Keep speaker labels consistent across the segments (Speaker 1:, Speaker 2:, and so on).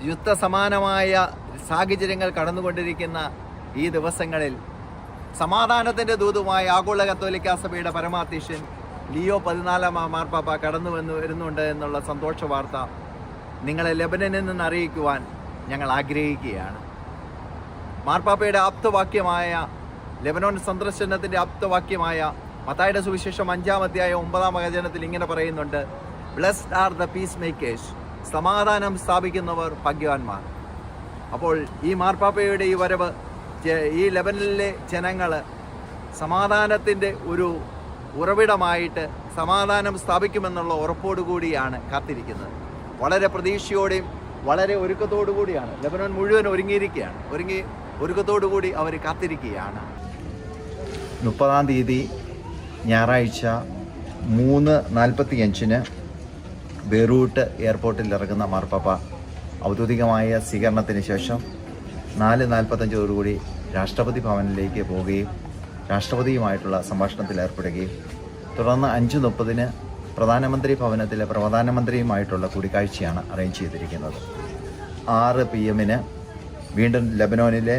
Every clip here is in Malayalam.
Speaker 1: യുദ്ധസമാനമായ സാഹചര്യങ്ങൾ കടന്നുകൊണ്ടിരിക്കുന്ന ഈ ദിവസങ്ങളിൽ സമാധാനത്തിൻ്റെ ദൂതുമായി ആഗോള കത്തോലിക്കാ സഭയുടെ പരമാധ്യക്ഷൻ ലിയോ 14 മാർപ്പാപ്പ കടന്നു വരുന്നുണ്ട് എന്നുള്ള സന്തോഷ വാർത്ത നിങ്ങളെ ലെബനനിൽ നിന്ന് അറിയിക്കുവാൻ ഞങ്ങൾ ആഗ്രഹിക്കുകയാണ്. മാർപ്പാപ്പയുടെ ആപ്തവാക്യമായ ലെബനോൻ സന്ദർശനത്തിൻ്റെ ആപ്തവാക്യമായ മത്തായിയുടെ സുവിശേഷം 5-ാം അധ്യായം 9-ാം വചനത്തിൽ ഇങ്ങനെ പറയുന്നുണ്ട്: blessed are the peace makers, സമാധാനം സ്ഥാപിക്കുന്നവർ ഭാഗ്യവാന്മാർ. അപ്പോൾ ഈ മാർപ്പാപ്പയുടെ ഈ വരവ് ഈ ലെബനനിലെ ജനങ്ങൾ സമാധാനത്തിൻ്റെ ഒരു ഉറവിടമായിട്ട് സമാധാനം സ്ഥാപിക്കുമെന്നുള്ള ഉറപ്പോടുകൂടിയാണ് കാത്തിരിക്കുന്നത്. വളരെ പ്രതീക്ഷയോടെയും വളരെ ഒരുക്കത്തോടു കൂടിയാണ് ലെബനോൻ മുഴുവൻ ഒരുങ്ങിയിരിക്കുകയാണ്. ഒരുക്കത്തോടുകൂടി അവർ കാത്തിരിക്കുകയാണ്. 30-ാം തീയതി ഞായറാഴ്ച 3:45 ബെയ്റൂട്ട് എയർപോർട്ടിൽ ഇറങ്ങുന്ന മാർപ്പാപ്പ ഔദ്യോഗികമായ സ്വീകരണത്തിന് ശേഷം 4:45 രാഷ്ട്രപതി ഭവനിലേക്ക് പോവുകയും രാഷ്ട്രപതിയുമായിട്ടുള്ള സംഭാഷണത്തിൽ ഏർപ്പെടുകയും തുടർന്ന് 5:30 പ്രധാനമന്ത്രി ഭവനത്തിലെ പ്രധാനമന്ത്രിയുമായിട്ടുള്ള കൂടിക്കാഴ്ചയാണ് അറേഞ്ച് ചെയ്തിരിക്കുന്നത്. 6 PM വീണ്ടും ലെബനോനിലെ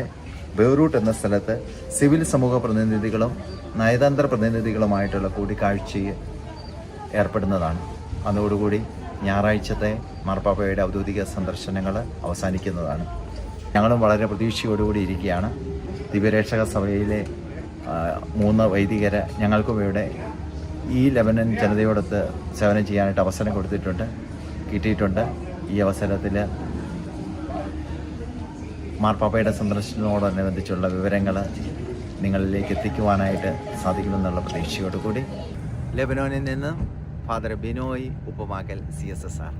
Speaker 1: ബെയ്റൂട്ട് എന്ന സ്ഥലത്ത് സിവിൽ സമൂഹ പ്രതിനിധികളും നയതന്ത്ര പ്രതിനിധികളുമായിട്ടുള്ള കൂടിക്കാഴ്ചയിൽ ഏർപ്പെടുന്നതാണ്. അതോടുകൂടി ഞായറാഴ്ചത്തെ മാർപ്പാപ്പയുടെ ഔദ്യോഗിക സന്ദർശനങ്ങൾ അവസാനിക്കുന്നതാണ്. ഞങ്ങളും വളരെ പ്രതീക്ഷയോടുകൂടി ഇരിക്കുകയാണ്. ദിവ്യരക്ഷക സഭയിലെ 3 വൈദികരെ ഞങ്ങൾക്കും ഇവിടെ ഈ ലെബനൻ ജനതയോടൊത്ത് സേവനം ചെയ്യാനായിട്ട് അവസരം കിട്ടിയിട്ടുണ്ട്. ഈ അവസരത്തിൽ മാർപ്പാപ്പയുടെ സന്ദർശനത്തോടനുബന്ധിച്ചുള്ള വിവരങ്ങൾ നിങ്ങളിലേക്ക് എത്തിക്കുവാനായിട്ട് സാധിക്കുമെന്നുള്ള പ്രതീക്ഷയോടുകൂടി ലെബനോനിൽ നിന്ന് ഫാദർ ബിനോയ് ഉപ്പുമാക്കൽ CSSR.